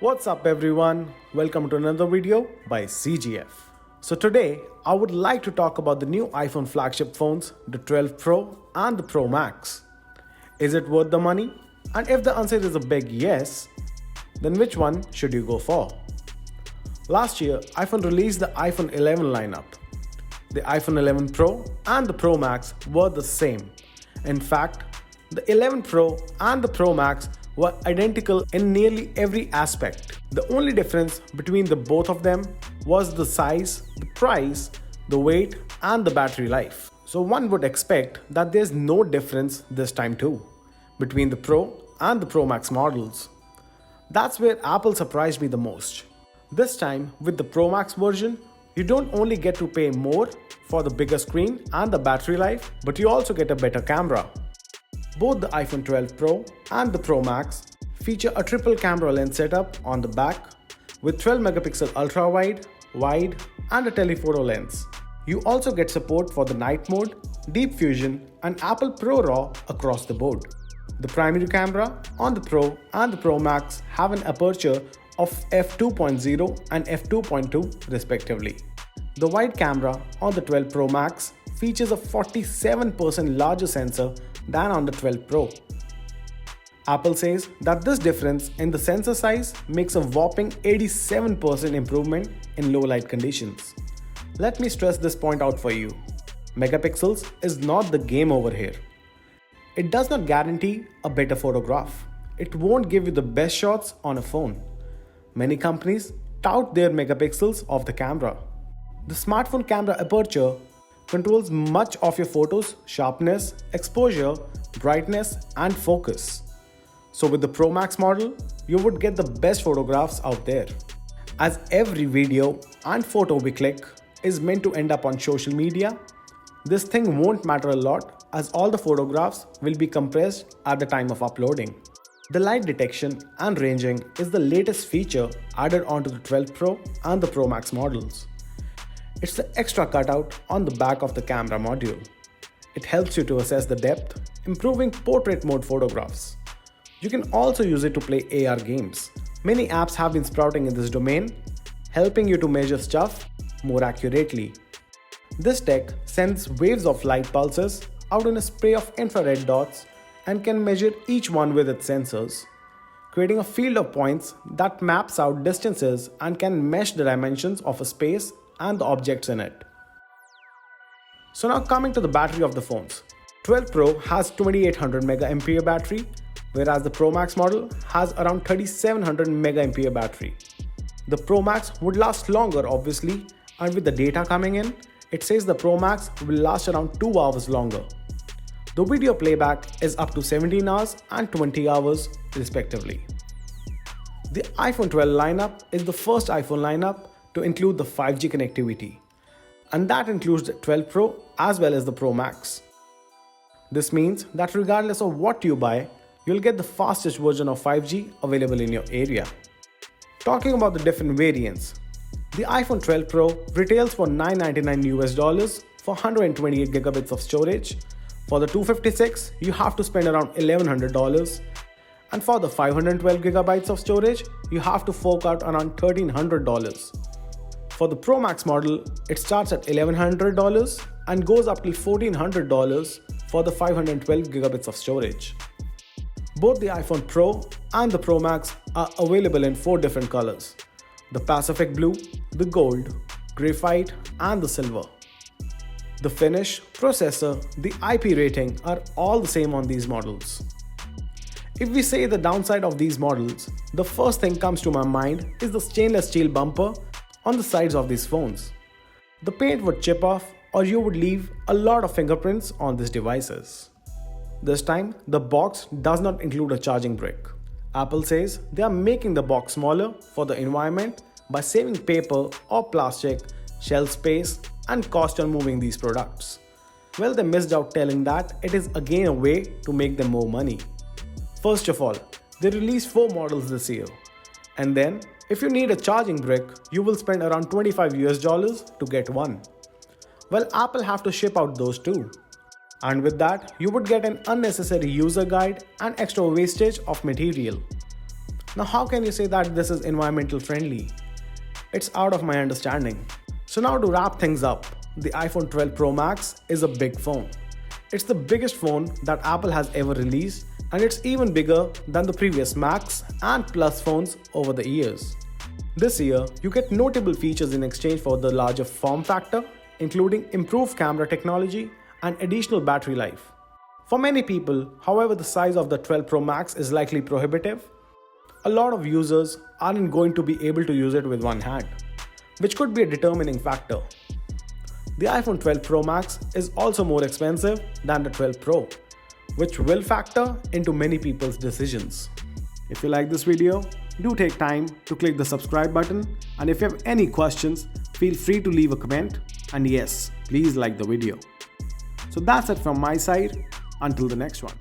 What's up everyone? Welcome to another video by CGF. So today I would like to talk about the new iPhone flagship phones, the 12 Pro and the Pro Max. Is it worth the money? And if the answer is a big yes, then which one should you go for? Last year, iPhone released the iPhone 11 lineup. The iPhone 11 Pro and the Pro Max were the same. In fact, the 11 Pro and the Pro Max were identical in nearly every aspect. The only difference between the both of them was the size, the price, the weight, and the battery life. So one would expect that there's no difference this time too between the Pro and the Pro Max models. That's where Apple surprised me the most. This time with the Pro Max version, you don't only get to pay more for the bigger screen and the battery life, but you also get a better camera. Both the iPhone 12 Pro and the Pro Max feature a triple camera lens setup on the back with 12 megapixel ultra-wide, wide, and a telephoto lens. You also get support for the night mode, deep fusion, and Apple ProRAW across the board. The primary camera on the Pro and the Pro Max have an aperture of f2.0 and f2.2 respectively. The wide camera on the 12 Pro Max features a 47% larger sensor than on the 12 Pro. Apple says that this difference in the sensor size makes a whopping 87% improvement in low light conditions. Let me stress this point out for you. Megapixels is not the game over here. It does not guarantee a better photograph. It won't give you the best shots on a phone. Many companies tout their megapixels of the camera. The smartphone camera aperture controls much of your photos' sharpness, exposure, brightness, and focus. So with the Pro Max model, you would get the best photographs out there. As every video and photo we click is meant to end up on social media, this thing won't matter a lot as all the photographs will be compressed at the time of uploading. The light detection and ranging is the latest feature added onto the 12 Pro and the Pro Max models. It's the extra cutout on the back of the camera module. It helps you to assess the depth, improving portrait mode photographs. You can also use it to play AR games. Many apps have been sprouting in this domain, helping you to measure stuff more accurately. This tech sends waves of light pulses out in a spray of infrared dots and can measure each one with its sensors, creating a field of points that maps out distances and can mesh the dimensions of a space and the objects in it. So now coming to the battery of the phones. 12 Pro has 2800 mAh battery, whereas the Pro Max model has around 3700 mAh battery. The Pro Max would last longer obviously, and with the data coming in, it says the Pro Max will last around 2 hours longer. The video playback is up to 17 hours and 20 hours respectively. The iPhone 12 lineup is the first iPhone lineup to include the 5G connectivity, and that includes the 12 Pro as well as the Pro Max. This means that regardless of what you buy, you'll get the fastest version of 5G available in your area. Talking about the different variants, the iPhone 12 Pro retails for $999 for 128 gigabits of storage. For the 256, you have to spend around $1,100, and for the 512 gigabytes of storage, you have to fork out around $1,300. For the Pro Max model, it starts at $1,100 and goes up till $1,400 for the 512 gigabits of storage. Both the iPhone Pro and the Pro Max are available in 4 different colors: the Pacific Blue, the Gold, Graphite, and the Silver. The finish, processor, the IP rating are all the same on these models. If we say the downside of these models, the first thing comes to my mind is the stainless steel bumper on the sides of these phones. The paint would chip off, or you would leave a lot of fingerprints on these devices. This time, the box does not include a charging brick. Apple says they are making the box smaller for the environment by saving paper or plastic, shelf space, and cost on moving these products. Well, they missed out telling that it is again a way to make them more money. First of all, they released 4 models this year, and then if you need a charging brick, you will spend around $25 to get one. Well, Apple have to ship out those too. And with that, you would get an unnecessary user guide and extra wastage of material. Now, how can you say that this is environmental friendly? It's out of my understanding. So now to wrap things up, the iPhone 12 Pro Max is a big phone. It's the biggest phone that Apple has ever released, and it's even bigger than the previous Max and Plus phones over the years. This year, you get notable features in exchange for the larger form factor, including improved camera technology and additional battery life. For many people, however, the size of the 12 Pro Max is likely prohibitive. A lot of users aren't going to be able to use it with one hand, which could be a determining factor. The iPhone 12 Pro Max is also more expensive than the 12 Pro, which will factor into many people's decisions. If you like this video, do take time to click the subscribe button, and if you have any questions, feel free to leave a comment, and yes, please like the video. So that's it from my side. Until the next one.